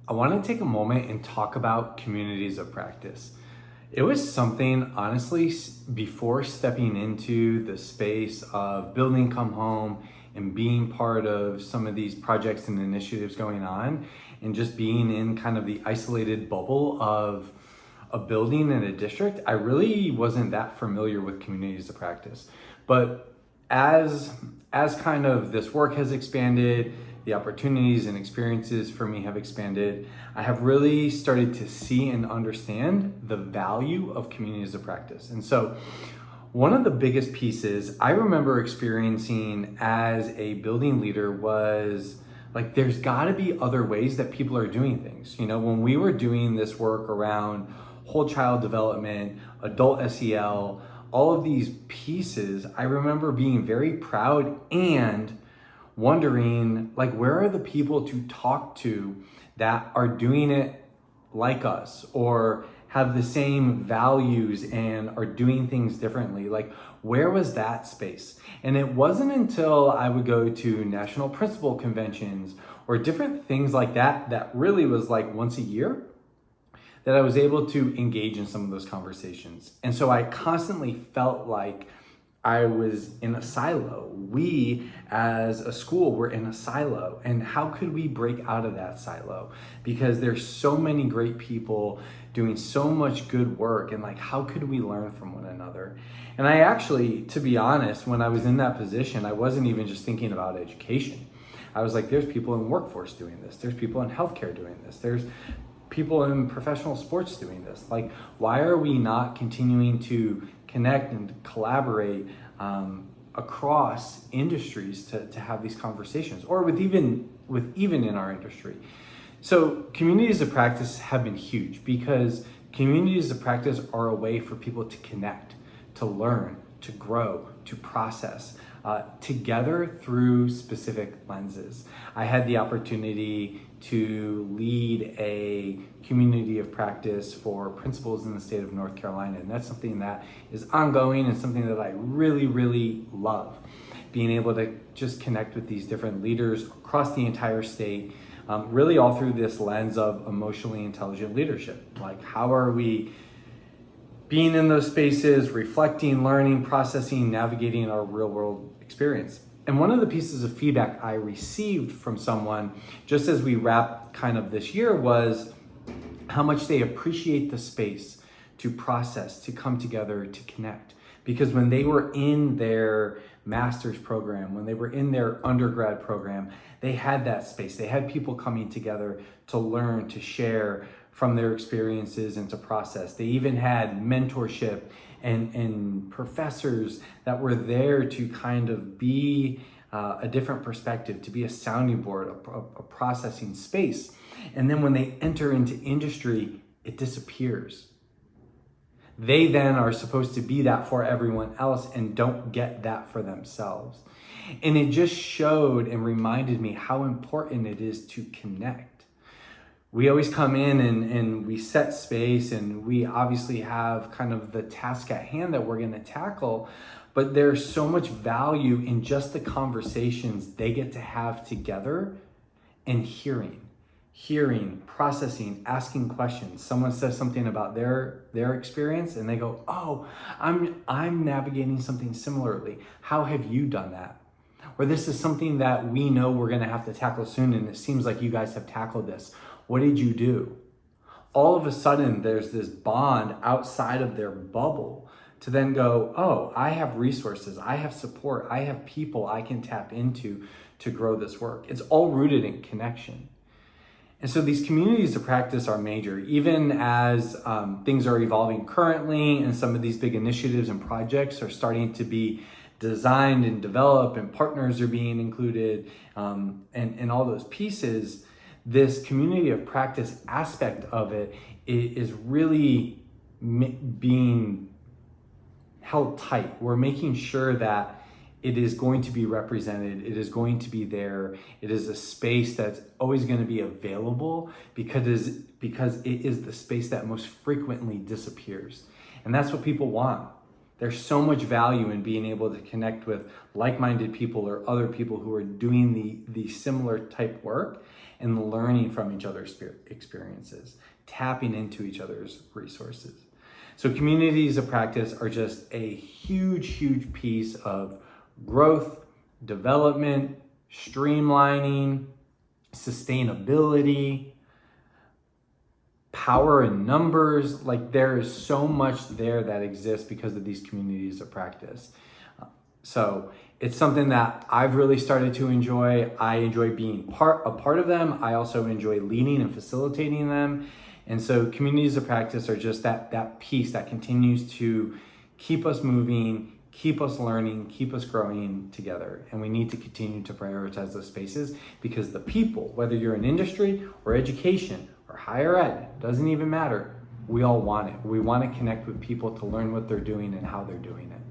I want to take a moment and talk about communities of practice. It was something, honestly, before stepping into the space of building Come Home and being part of some of these projects and initiatives going on, and just being in kind of the isolated bubble of a building in a district, I really wasn't that familiar with communities of practice. But as as kind of this work has expanded, the opportunities and experiences for me have expanded, I have really started to see and understand the value of communities of practice. And so one of the biggest pieces I remember experiencing as a building leader was like, there's got to be other ways that people are doing things. You know, when we were doing this work around whole child development, adult SEL, all of these pieces, I remember being very proud and wondering, like, where are the people to talk to that are doing it like us or have the same values and are doing things differently? Like, where was that space? And it wasn't until I would go to national principal conventions or different things like that, that really was like once a year, that I was able to engage in some of those conversations. And so I constantly felt like I was in a silo. We as a school were in a silo. And how could we break out of that silo? Because there's so many great people doing so much good work, and like, how could we learn from one another? And I actually, to be honest, when I was in that position, I wasn't even just thinking about education. I was like, there's people in workforce doing this. There's people in healthcare doing this. There's people in professional sports doing this. Like, why are we not continuing to connect and collaborate across industries to have these conversations, or with even in our industry? So communities of practice have been huge, because communities of practice are a way for people to connect, to learn, to grow, to process together through specific lenses. I had the opportunity to lead a community of practice for principals in the state of North Carolina, and that's something that is ongoing and something that I really, really love. Being able to just connect with these different leaders across the entire state, really all through this lens of emotionally intelligent leadership. Like, how are we being in those spaces, reflecting, learning, processing, navigating our real world experience? And one of the pieces of feedback I received from someone just as we wrapped kind of this year was how much they appreciate the space to process, to come together, to connect. Because when they were in their master's program, when they were in their undergrad program, they had that space. They had people coming together to learn, to share from their experiences and to process. They even had mentorship and professors that were there to kind of be a different perspective, to be a sounding board, a processing space. And then when they enter into industry, it disappears. They then are supposed to be that for everyone else and don't get that for themselves. And it just showed and reminded me how important it is to connect. We always come in and we set space, and we obviously have kind of the task at hand that we're going to tackle, but there's so much value in just the conversations they get to have together and hearing, processing, asking questions. Someone says something about their experience and they go, oh, I'm navigating something similarly. How have you done that? Or this is something that we know we're going to have to tackle soon, and it seems like you guys have tackled this. What did you do? All of a sudden, there's this bond outside of their bubble to then go, oh, I have resources, I have support, I have people I can tap into to grow this work. It's all rooted in connection. And so these communities of practice are major, even as things are evolving currently, and some of these big initiatives and projects are starting to be designed and developed, and partners are being included, and all those pieces. This community of practice aspect of it is really being held tight. We're making sure that it is going to be represented. It is going to be there. It is a space that's always going to be available, because it is the space that most frequently disappears. And that's what people want. There's so much value in being able to connect with like-minded people or other people who are doing the similar type work and learning from each other's experiences, tapping into each other's resources. So communities of practice are just a huge, huge piece of growth, development, streamlining, sustainability, power in numbers. Like, there is so much there that exists because of these communities of practice. So it's something that I've really started to enjoy. I enjoy being a part of them. I also enjoy leading and facilitating them. And so communities of practice are just that piece that continues to keep us moving, keep us learning, keep us growing together. And we need to continue to prioritize those spaces, because the people, whether you're in industry or education or higher ed, doesn't even matter. We all want it. We want to connect with people to learn what they're doing and how they're doing it.